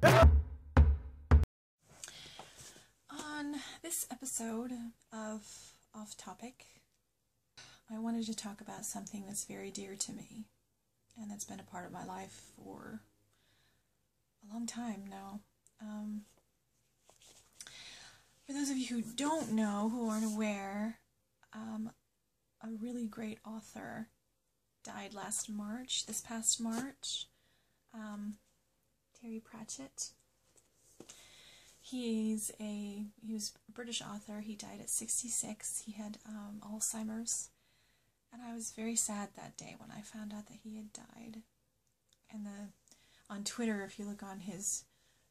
On this episode of Off Topic, I wanted to talk about something that's very dear to me, and that's been a part of my life for a long time now. For those of you who don't know, who aren't aware, a really great author died this past March. Terry Pratchett. He was a British author. He died at 66. He had Alzheimer's. And I was very sad that day when I found out that he had died. And on Twitter, if you look on his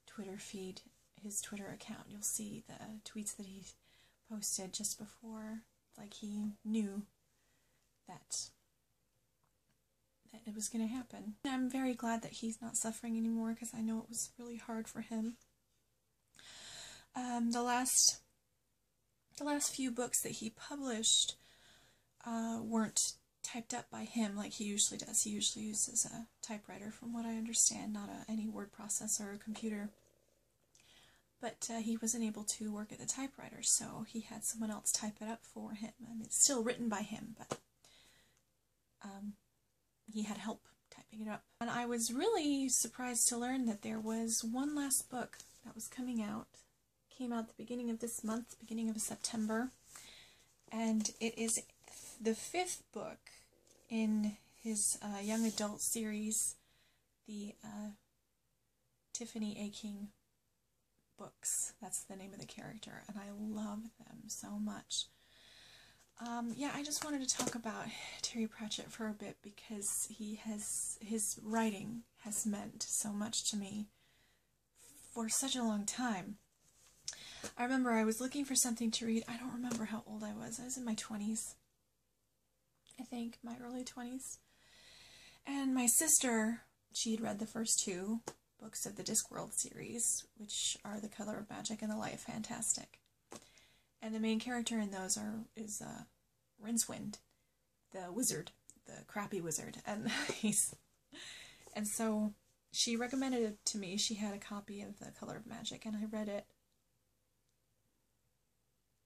Twitter feed, his Twitter account, you'll see the tweets that he posted just before, like he knew that it was going to happen. And I'm very glad that he's not suffering anymore, because I know it was really hard for him. The last few books that he published weren't typed up by him like he usually does. He usually uses a typewriter, from what I understand, not any word processor or computer. But he wasn't able to work at the typewriter, so he had someone else type it up for him. I mean, it's still written by him, but he had help typing it up. And I was really surprised to learn that there was one last book that was coming out. Came out the beginning of this month, beginning of September. And it is the 5th book in his young adult series, the Tiffany A. King books. That's the name of the character, and I love them so much. Yeah, I just wanted to talk about Terry Pratchett for a bit, because his writing has meant so much to me for such a long time. I remember I was looking for something to read. I don't remember how old I was. I was in my 20s. I think, my early 20s. And my sister, she had read the first 2 books of the Discworld series, which are The Color of Magic and The Light of Fantastic. And the main character in those is Rincewind, the wizard, the crappy wizard. And so she recommended it to me. She had a copy of The Color of Magic, and I read it.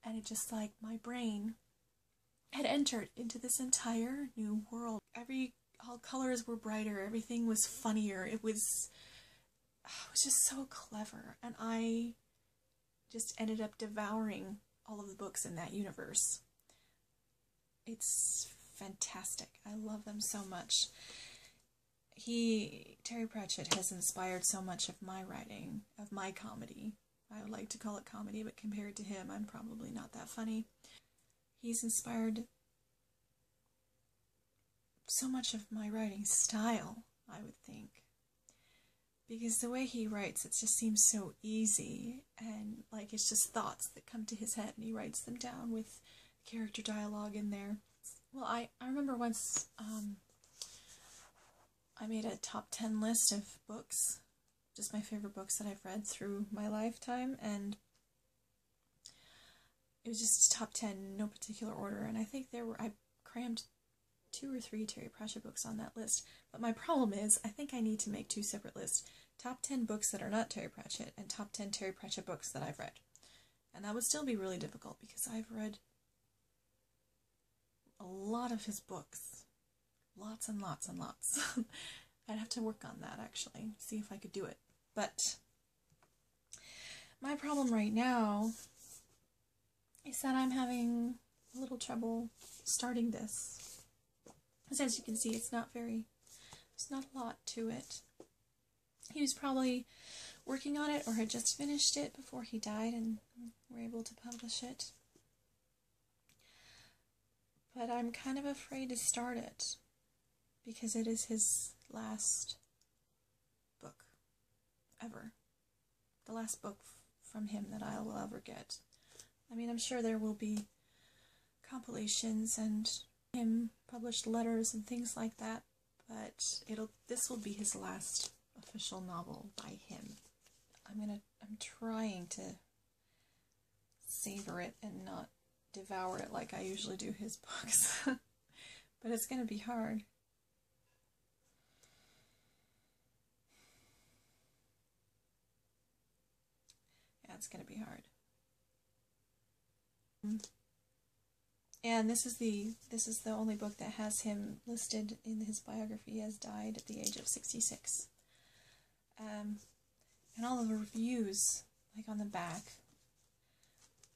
And it just, like, my brain had entered into this entire new world. All colors were brighter, everything was funnier, it was just so clever, and I just ended up devouring all of the books in that universe. It's fantastic. I love them so much. Terry Pratchett has inspired so much of my writing, of my comedy. I would like to call it comedy, but compared to him, I'm probably not that funny. He's inspired so much of my writing style, I would think. Because the way he writes, it just seems so easy, and like it's just thoughts that come to his head, and he writes them down with character dialogue in there. Well, I remember once I made a top 10 list of books, just my favorite books that I've read through my lifetime, and it was just top 10, no particular order, and I think I crammed 2 or 3 Terry Pratchett books on that list. But my problem is, I think I need to make 2 separate lists. Top 10 books that are not Terry Pratchett, and top 10 Terry Pratchett books that I've read. And that would still be really difficult, because I've read a lot of his books. Lots and lots and lots. I'd have to work on that, actually, see if I could do it. But my problem right now is that I'm having a little trouble starting this. Because as you can see, there's not a lot to it. He was probably working on it, or had just finished it before he died, and were able to publish it. But I'm kind of afraid to start it, because it is his last book ever. The last book from him that I will ever get. I mean, I'm sure there will be compilations and him published letters and things like that, but this will be his last official novel by him. I'm trying to savor it and not devour it like I usually do his books. But it's going to be hard. That's going to be hard. And this is the only book that has him listed in his biography as died at the age of 66. And all of the reviews, like on the back,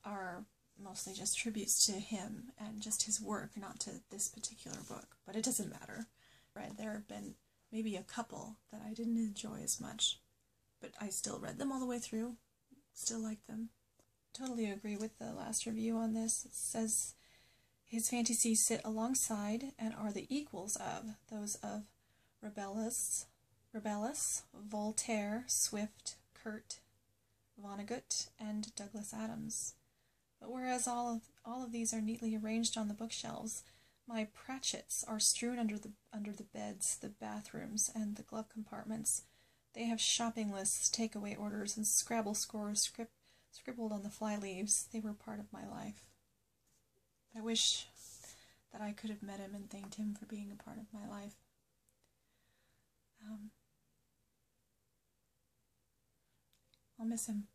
are mostly just tributes to him and just his work, not to this particular book. But it doesn't matter. Right? There have been maybe a couple that I didn't enjoy as much, but I still read them all the way through. Still like them. Totally agree with the last review on this. It says his fantasies sit alongside and are the equals of those of Rabelais, Voltaire, Swift, Kurt, Vonnegut, and Douglas Adams. But whereas all of these are neatly arranged on the bookshelves, my Pratchetts are strewn under the beds, the bathrooms, and the glove compartments. They have shopping lists, takeaway orders, and Scrabble scores scribbled on the flyleaves. They were part of my life. I wish that I could have met him and thanked him for being a part of my life. I'll miss him.